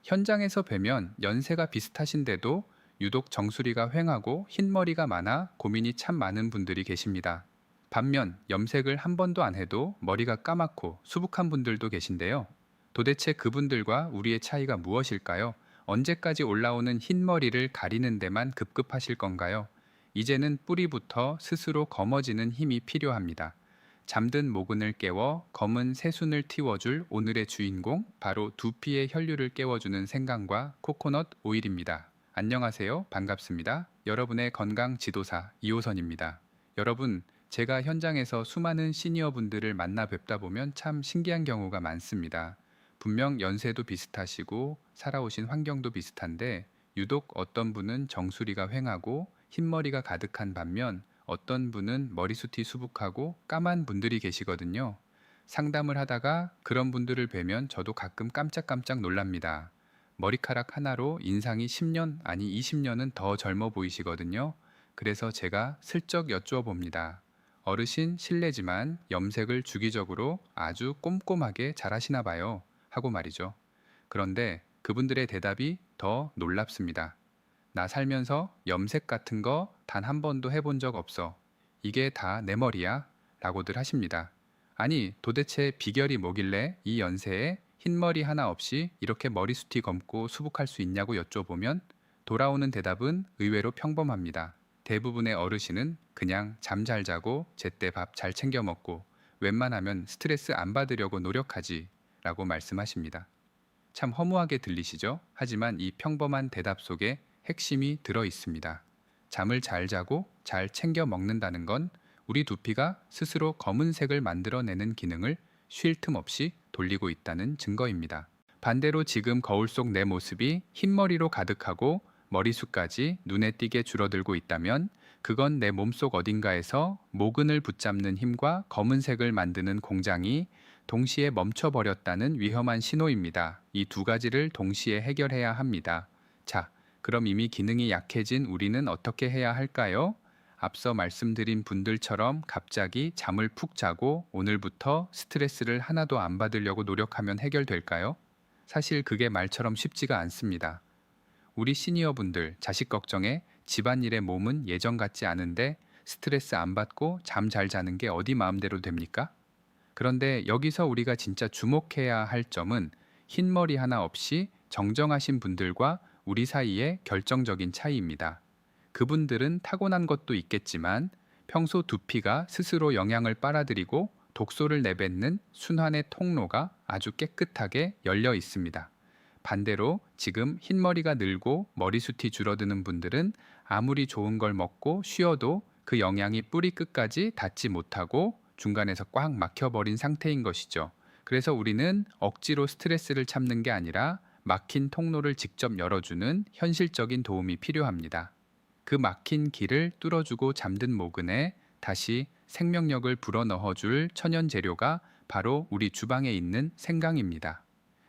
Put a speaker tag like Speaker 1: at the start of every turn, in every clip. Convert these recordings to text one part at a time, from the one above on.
Speaker 1: 현장에서 뵈면 연세가 비슷하신데도 유독 정수리가 휑하고 흰머리가 많아 고민이 참 많은 분들이 계십니다. 반면 염색을 한 번도 안 해도 머리가 까맣고 수북한 분들도 계신데요. 도대체 그분들과 우리의 차이가 무엇일까요? 언제까지 올라오는 흰머리를 가리는 데만 급급하실 건가요? 이제는 뿌리부터 스스로 검어지는 힘이 필요합니다. 잠든 모근을 깨워 검은 새순을 틔워줄 오늘의 주인공, 바로 두피의 혈류를 깨워주는 생강과 코코넛 오일입니다. 안녕하세요. 반갑습니다. 여러분의 건강 지도사 이호선입니다. 여러분, 제가 현장에서 수많은 시니어 분들을 만나 뵙다 보면 참 신기한 경우가 많습니다. 분명 연세도 비슷하시고 살아오신 환경도 비슷한데 유독 어떤 분은 정수리가 휑하고 흰머리가 가득한 반면 어떤 분은 머리숱이 수북하고 까만 분들이 계시거든요. 상담을 하다가 그런 분들을 뵈면 저도 가끔 깜짝깜짝 놀랍니다. 머리카락 하나로 인상이 10년 아니 20년은 더 젊어 보이시거든요. 그래서 제가 슬쩍 여쭈어 봅니다. 어르신 실례지만 염색을 주기적으로 아주 꼼꼼하게 잘 하시나 봐요. 하고 말이죠. 그런데 그분들의 대답이 더 놀랍습니다. 나 살면서 염색 같은 거 단 한 번도 해본 적 없어. 이게 다 내 머리야? 라고들 하십니다. 아니, 도대체 비결이 뭐길래 이 연세에 흰머리 하나 없이 이렇게 머리숱이 검고 수북할 수 있냐고 여쭤보면 돌아오는 대답은 의외로 평범합니다. 대부분의 어르신은 그냥 잠 잘 자고 제때 밥 잘 챙겨 먹고 웬만하면 스트레스 안 받으려고 노력하지 라고 말씀하십니다. 참 허무하게 들리시죠? 하지만 이 평범한 대답 속에 핵심이 들어 있습니다. 잠을 잘 자고 잘 챙겨 먹는다는 건 우리 두피가 스스로 검은색을 만들어내는 기능을 쉴 틈 없이 돌리고 있다는 증거입니다. 반대로 지금 거울 속 내 모습이 흰머리로 가득하고 머리숱까지 눈에 띄게 줄어들고 있다면 그건 내 몸속 어딘가에서 모근을 붙잡는 힘과 검은색을 만드는 공장이 동시에 멈춰버렸다는 위험한 신호입니다. 이 두 가지를 동시에 해결해야 합니다. 자, 그럼 이미 기능이 약해진 우리는 어떻게 해야 할까요? 앞서 말씀드린 분들처럼 갑자기 잠을 푹 자고 오늘부터 스트레스를 하나도 안 받으려고 노력하면 해결될까요? 사실 그게 말처럼 쉽지가 않습니다. 우리 시니어분들 자식 걱정에 집안일에 몸은 예전 같지 않은데 스트레스 안 받고 잠 잘 자는 게 어디 마음대로 됩니까? 그런데 여기서 우리가 진짜 주목해야 할 점은 흰머리 하나 없이 정정하신 분들과 우리 사이의 결정적인 차이입니다. 그분들은 타고난 것도 있겠지만 평소 두피가 스스로 영양을 빨아들이고 독소를 내뱉는 순환의 통로가 아주 깨끗하게 열려 있습니다. 반대로 지금 흰머리가 늘고 머리숱이 줄어드는 분들은 아무리 좋은 걸 먹고 쉬어도 그 영양이 뿌리 끝까지 닿지 못하고 중간에서 꽉 막혀버린 상태인 것이죠. 그래서 우리는 억지로 스트레스를 참는 게 아니라 막힌 통로를 직접 열어주는 현실적인 도움이 필요합니다. 그 막힌 길을 뚫어주고 잠든 모근에 다시 생명력을 불어넣어줄 천연 재료가 바로 우리 주방에 있는 생강입니다.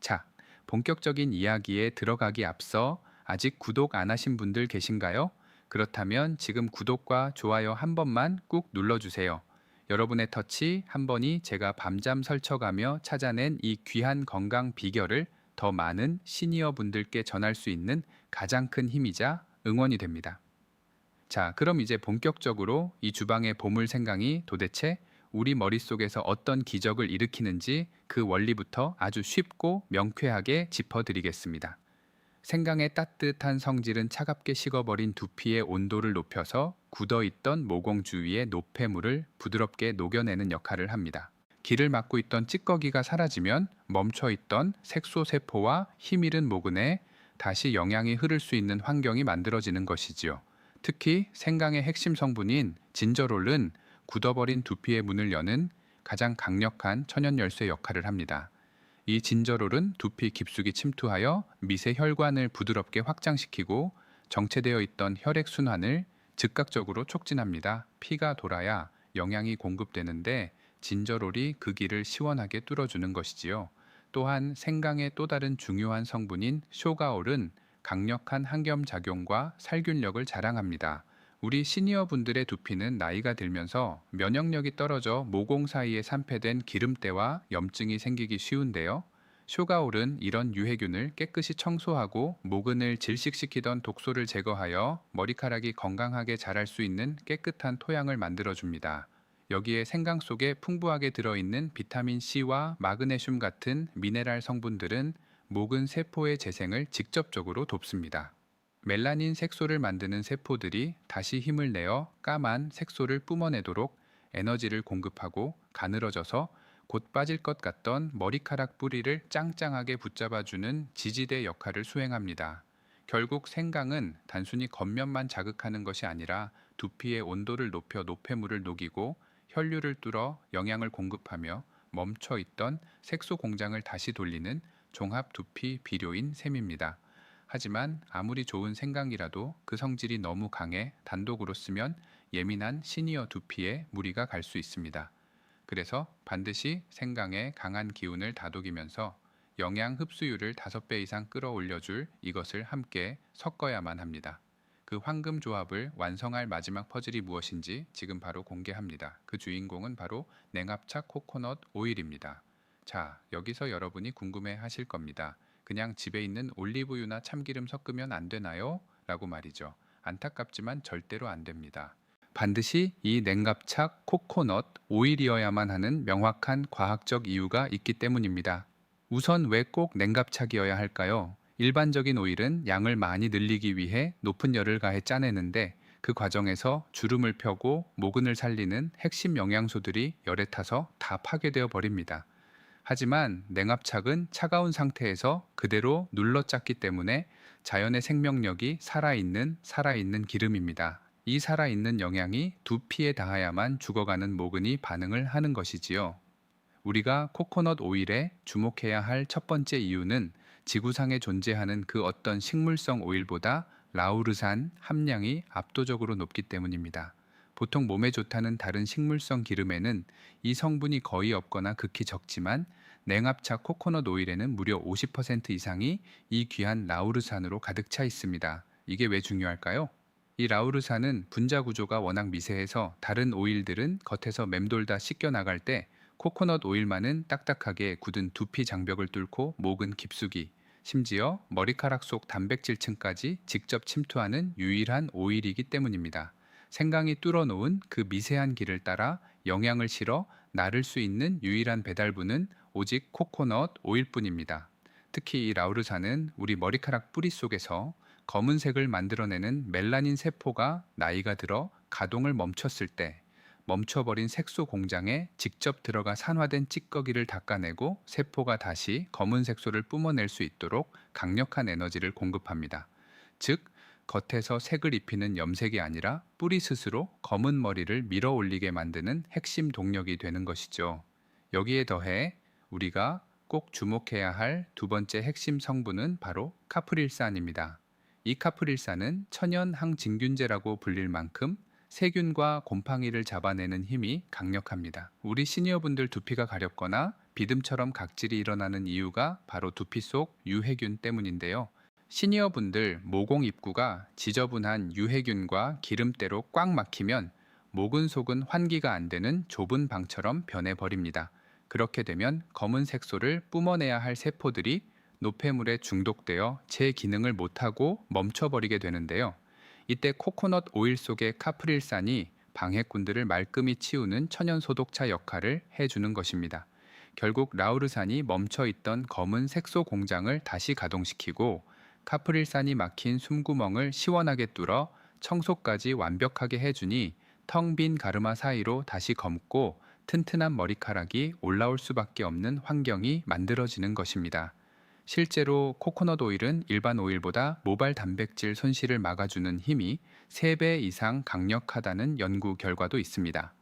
Speaker 1: 자, 본격적인 이야기에 들어가기 앞서 아직 구독 안 하신 분들 계신가요? 그렇다면 지금 구독과 좋아요 한 번만 꾹 눌러주세요. 여러분의 터치 한 번이 제가 밤잠 설쳐가며 찾아낸 이 귀한 건강 비결을 더 많은 시니어 분들께 전할 수 있는 가장 큰 힘이자 응원이 됩니다. 자, 그럼 이제 본격적으로 이 주방의 보물 생강이 도대체 우리 머릿속에서 어떤 기적을 일으키는지 그 원리부터 아주 쉽고 명쾌하게 짚어드리겠습니다. 생강의 따뜻한 성질은 차갑게 식어버린 두피의 온도를 높여서 굳어있던 모공 주위의 노폐물을 부드럽게 녹여내는 역할을 합니다. 길을 막고 있던 찌꺼기가 사라지면 멈춰있던 색소세포와 힘이른 모근에 다시 영양이 흐를 수 있는 환경이 만들어지는 것이지요. 특히 생강의 핵심 성분인 진저롤은 굳어버린 두피의 문을 여는 가장 강력한 천연 열쇠 역할을 합니다. 이 진저롤은 두피 깊숙이 침투하여 미세 혈관을 부드럽게 확장시키고 정체되어 있던 혈액 순환을 즉각적으로 촉진합니다. 피가 돌아야 영양이 공급되는데 진저롤이 그 길을 시원하게 뚫어주는 것이지요. 또한 생강의 또 다른 중요한 성분인 쇼가올은 강력한 항염작용과 살균력을 자랑합니다. 우리 시니어 분들의 두피는 나이가 들면서 면역력이 떨어져 모공 사이에 산패된 기름때와 염증이 생기기 쉬운데요. 쇼가올은 이런 유해균을 깨끗이 청소하고 모근을 질식시키던 독소를 제거하여 머리카락이 건강하게 자랄 수 있는 깨끗한 토양을 만들어줍니다. 여기에 생강 속에 풍부하게 들어있는 비타민 C와 마그네슘 같은 미네랄 성분들은 모근 세포의 재생을 직접적으로 돕습니다. 멜라닌 색소를 만드는 세포들이 다시 힘을 내어 까만 색소를 뿜어내도록 에너지를 공급하고 가늘어져서 곧 빠질 것 같던 머리카락 뿌리를 짱짱하게 붙잡아주는 지지대 역할을 수행합니다. 결국 생강은 단순히 겉면만 자극하는 것이 아니라 두피의 온도를 높여 노폐물을 녹이고 혈류를 뚫어 영양을 공급하며 멈춰 있던 색소 공장을 다시 돌리는 종합 두피 비료인 셈입니다. 하지만 아무리 좋은 생강이라도 그 성질이 너무 강해 단독으로 쓰면 예민한 시니어 두피에 무리가 갈 수 있습니다. 그래서 반드시 생강의 강한 기운을 다독이면서 영양 흡수율을 5배 이상 끌어올려줄 이것을 함께 섞어야만 합니다. 그 황금 조합을 완성할 마지막 퍼즐이 무엇인지 지금 바로 공개합니다. 그 주인공은 바로 냉합차 코코넛 오일입니다. 자, 여기서 여러분이 궁금해 하실 겁니다. 그냥 집에 있는 올리브유나 참기름 섞으면 안 되나요? 라고 말이죠. 안타깝지만 절대로 안 됩니다. 반드시 이 냉각착 코코넛 오일이어야만 하는 명확한 과학적 이유가 있기 때문입니다. 우선 왜 꼭 냉각착이어야 할까요? 일반적인 오일은 양을 많이 늘리기 위해 높은 열을 가해 짜내는데 그 과정에서 주름을 펴고 모근을 살리는 핵심 영양소들이 열에 타서 다 파괴되어 버립니다. 하지만 냉압착은 차가운 상태에서 그대로 눌러 짰기 때문에 자연의 생명력이 살아있는 기름입니다. 이 살아있는 영양이 두피에 닿아야만 죽어가는 모근이 반응을 하는 것이지요. 우리가 코코넛 오일에 주목해야 할 첫 번째 이유는 지구상에 존재하는 그 어떤 식물성 오일보다 라우르산 함량이 압도적으로 높기 때문입니다. 보통 몸에 좋다는 다른 식물성 기름에는 이 성분이 거의 없거나 극히 적지만 냉압차 코코넛 오일에는 무려 50% 이상이 이 귀한 라우르산으로 가득 차 있습니다. 이게 왜 중요할까요? 이 라우르산은 분자 구조가 워낙 미세해서 다른 오일들은 겉에서 맴돌다 씻겨 나갈 때 코코넛 오일만은 딱딱하게 굳은 두피 장벽을 뚫고 목은 깊숙이, 심지어 머리카락 속 단백질층까지 직접 침투하는 유일한 오일이기 때문입니다. 생강이 뚫어놓은 그 미세한 길을 따라 영양을 실어 나를 수 있는 유일한 배달부는 오직 코코넛 오일뿐입니다. 특히 이 라우르산은 우리 머리카락 뿌리 속에서 검은색을 만들어내는 멜라닌 세포가 나이가 들어 가동을 멈췄을 때 멈춰버린 색소 공장에 직접 들어가 산화된 찌꺼기를 닦아내고 세포가 다시 검은 색소를 뿜어낼 수 있도록 강력한 에너지를 공급합니다. 즉, 겉에서 색을 입히는 염색이 아니라 뿌리 스스로 검은 머리를 밀어 올리게 만드는 핵심 동력이 되는 것이죠. 여기에 더해 우리가 꼭 주목해야 할 두 번째 핵심 성분은 바로 카프릴산입니다. 이 카프릴산은 천연 항진균제라고 불릴 만큼 세균과 곰팡이를 잡아내는 힘이 강력합니다. 우리 시니어분들 두피가 가렵거나 비듬처럼 각질이 일어나는 이유가 바로 두피 속 유해균 때문인데요. 시니어분들 모공 입구가 지저분한 유해균과 기름때로 꽉 막히면 목은 속은 환기가 안 되는 좁은 방처럼 변해버립니다. 그렇게 되면 검은 색소를 뿜어내야 할 세포들이 노폐물에 중독되어 제 기능을 못하고 멈춰버리게 되는데요. 이때 코코넛 오일 속의 카프릴산이 방해꾼들을 말끔히 치우는 천연 소독차 역할을 해주는 것입니다. 결국 라우르산이 멈춰있던 검은 색소 공장을 다시 가동시키고 카프릴산이 막힌 숨구멍을 시원하게 뚫어 청소까지 완벽하게 해주니 텅 빈 가르마 사이로 다시 검고 튼튼한 머리카락이 올라올 수밖에 없는 환경이 만들어지는 것입니다. 실제로 코코넛 오일은 일반 오일보다 모발 단백질 손실을 막아주는 힘이 3배 이상 강력하다는 연구 결과도 있습니다.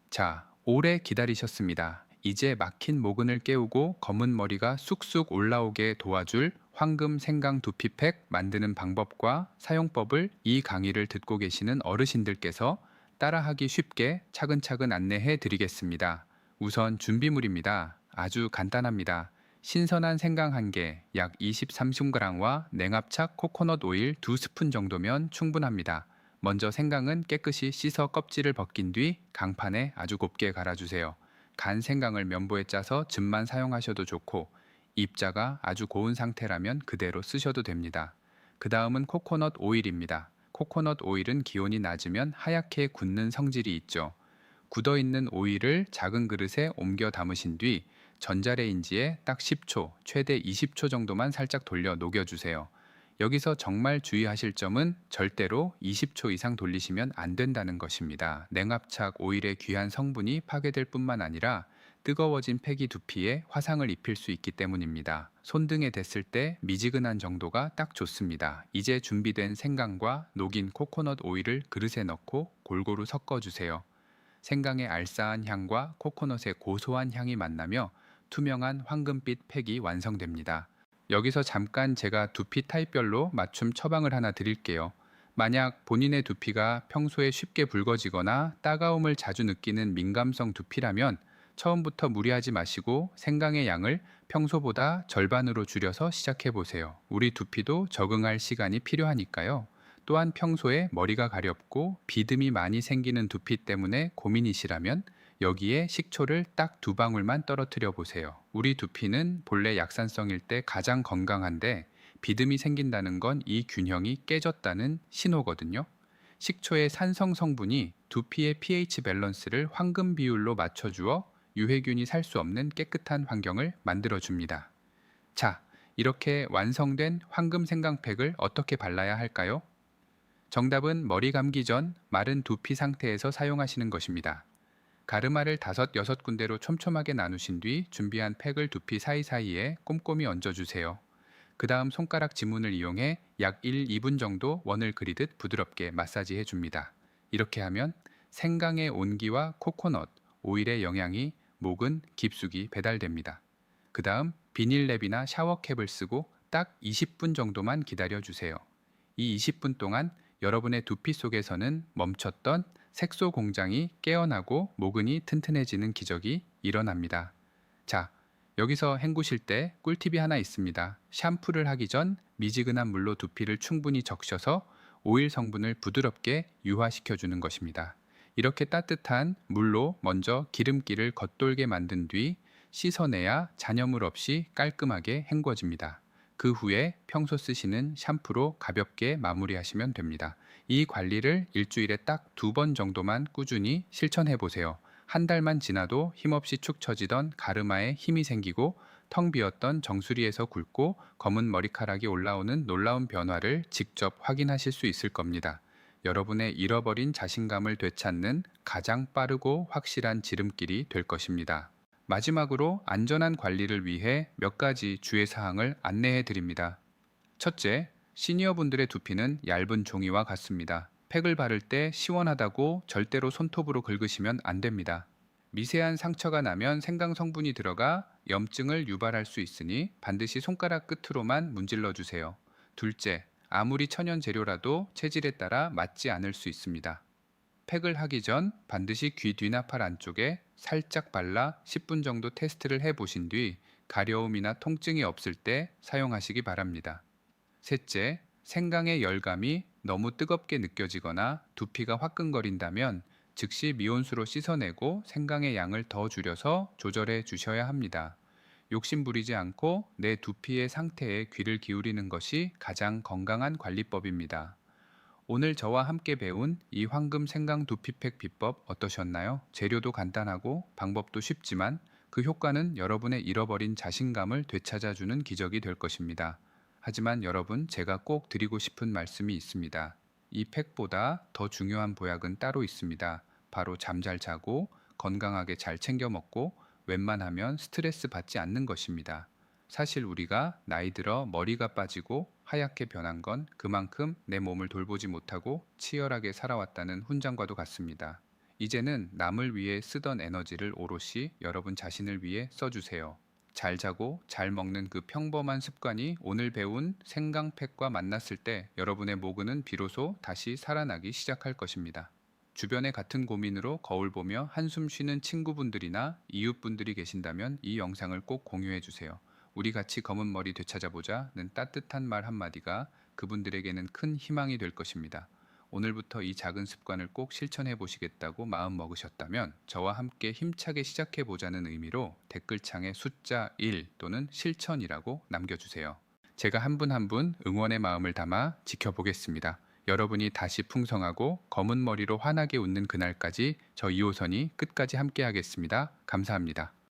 Speaker 1: 자, 오래 기다리셨습니다. 이제 막힌 모근을 깨우고 검은 머리가 쑥쑥 올라오게 도와줄 황금 생강 두피팩 만드는 방법과 사용법을 이 강의를 듣고 계시는 어르신들께서 따라하기 쉽게 차근차근 안내해 드리겠습니다. 우선 준비물입니다. 아주 간단합니다. 신선한 생강 1개, 약 23g과 냉압착 코코넛 오일 2스푼 정도면 충분합니다. 먼저 생강은 깨끗이 씻어 껍질을 벗긴 뒤 강판에 아주 곱게 갈아주세요. 간 생강을 면보에 짜서 즙만 사용하셔도 좋고 입자가 아주 고운 상태라면 그대로 쓰셔도 됩니다. 그 다음은 코코넛 오일입니다. 코코넛 오일은 기온이 낮으면 하얗게 굳는 성질이 있죠. 굳어 있는 오일을 작은 그릇에 옮겨 담으신 뒤 전자레인지에 딱 10초, 최대 20초 정도만 살짝 돌려 녹여주세요. 여기서 정말 주의하실 점은 절대로 20초 이상 돌리시면 안 된다는 것입니다. 냉압착 오일의 귀한 성분이 파괴될 뿐만 아니라 뜨거워진 폐기 두피에 화상을 입힐 수 있기 때문입니다. 손등에 댔을 때 미지근한 정도가 딱 좋습니다. 이제 준비된 생강과 녹인 코코넛 오일을 그릇에 넣고 골고루 섞어주세요. 생강의 알싸한 향과 코코넛의 고소한 향이 만나며 투명한 황금빛 팩이 완성됩니다. 여기서 잠깐 제가 두피 타입별로 맞춤 처방을 하나 드릴게요. 만약 본인의 두피가 평소에 쉽게 붉어지거나 따가움을 자주 느끼는 민감성 두피라면 처음부터 무리하지 마시고 생강의 양을 평소보다 절반으로 줄여서 시작해 보세요. 우리 두피도 적응할 시간이 필요하니까요. 또한 평소에 머리가 가렵고 비듬이 많이 생기는 두피 때문에 고민이시라면 여기에 식초를 딱 2방울만 떨어뜨려 보세요. 우리 두피는 본래 약산성일 때 가장 건강한데 비듬이 생긴다는 건 이 균형이 깨졌다는 신호거든요. 식초의 산성 성분이 두피의 pH 밸런스를 황금 비율로 맞춰주어 유해균이 살 수 없는 깨끗한 환경을 만들어줍니다. 자, 이렇게 완성된 황금 생강팩을 어떻게 발라야 할까요? 정답은 머리 감기 전 마른 두피 상태에서 사용하시는 것입니다. 가르마를 5-6군데로 촘촘하게 나누신 뒤 준비한 팩을 두피 사이사이에 꼼꼼히 얹어주세요. 그 다음 손가락 지문을 이용해 약 1-2분 정도 원을 그리듯 부드럽게 마사지해 줍니다. 이렇게 하면 생강의 온기와 코코넛, 오일의 영양이 목은 깊숙이 배달됩니다. 그 다음 비닐랩이나 샤워캡을 쓰고 딱 20분 정도만 기다려 주세요. 이 20분 동안 여러분의 두피 속에서는 멈췄던 색소 공장이 깨어나고 모근이 튼튼해지는 기적이 일어납니다. 자, 여기서 헹구실 때 꿀팁이 하나 있습니다. 샴푸를 하기 전 미지근한 물로 두피를 충분히 적셔서 오일 성분을 부드럽게 유화시켜 주는 것입니다. 이렇게 따뜻한 물로 먼저 기름기를 겉돌게 만든 뒤 씻어내야 잔여물 없이 깔끔하게 헹궈집니다. 그 후에 평소 쓰시는 샴푸로 가볍게 마무리하시면 됩니다. 이 관리를 일주일에 딱 2번 정도만 꾸준히 실천해 보세요. 한 달만 지나도 힘없이 축 처지던 가르마에 힘이 생기고 텅 비었던 정수리에서 굵고 검은 머리카락이 올라오는 놀라운 변화를 직접 확인하실 수 있을 겁니다. 여러분의 잃어버린 자신감을 되찾는 가장 빠르고 확실한 지름길이 될 것입니다. 마지막으로 안전한 관리를 위해 몇 가지 주의 사항을 안내해 드립니다. 첫째, 시니어분들의 두피는 얇은 종이와 같습니다. 팩을 바를 때 시원하다고 절대로 손톱으로 긁으시면 안 됩니다. 미세한 상처가 나면 생강 성분이 들어가 염증을 유발할 수 있으니 반드시 손가락 끝으로만 문질러 주세요. 둘째, 아무리 천연 재료라도 체질에 따라 맞지 않을 수 있습니다. 팩을 하기 전 반드시 귀 뒤나 팔 안쪽에 살짝 발라 10분 정도 테스트를 해 보신 뒤 가려움이나 통증이 없을 때 사용하시기 바랍니다. 셋째, 생강의 열감이 너무 뜨겁게 느껴지거나 두피가 화끈거린다면 즉시 미온수로 씻어내고 생강의 양을 더 줄여서 조절해 주셔야 합니다. 욕심 부리지 않고 내 두피의 상태에 귀를 기울이는 것이 가장 건강한 관리법입니다. 오늘 저와 함께 배운 이 황금 생강 두피팩 비법 어떠셨나요? 재료도 간단하고 방법도 쉽지만 그 효과는 여러분의 잃어버린 자신감을 되찾아주는 기적이 될 것입니다. 하지만 여러분, 제가 꼭 드리고 싶은 말씀이 있습니다. 이 팩보다 더 중요한 보약은 따로 있습니다. 바로 잠 잘 자고 건강하게 잘 챙겨 먹고 웬만하면 스트레스 받지 않는 것입니다. 사실 우리가 나이 들어 머리가 빠지고 하얗게 변한 건 그만큼 내 몸을 돌보지 못하고 치열하게 살아왔다는 훈장과도 같습니다. 이제는 남을 위해 쓰던 에너지를 오롯이 여러분 자신을 위해 써주세요. 잘 자고 잘 먹는 그 평범한 습관이 오늘 배운 생강팩과 만났을 때 여러분의 모근은 비로소 다시 살아나기 시작할 것입니다. 주변에 같은 고민으로 거울 보며 한숨 쉬는 친구분들이나 이웃분들이 계신다면 이 영상을 꼭 공유해 주세요. 우리 같이 검은 머리 되찾아보자는 따뜻한 말 한마디가 그분들에게는 큰 희망이 될 것입니다. 오늘부터 이 작은 습관을 꼭 실천해 보시겠다고 마음 먹으셨다면 저와 함께 힘차게 시작해 보자는 의미로 댓글창에 숫자 1 또는 실천이라고 남겨주세요. 제가 한 분 한 분 응원의 마음을 담아 지켜보겠습니다. 여러분이 다시 풍성하고 검은 머리로 환하게 웃는 그날까지 저 2호선이 끝까지 함께 하겠습니다. 감사합니다.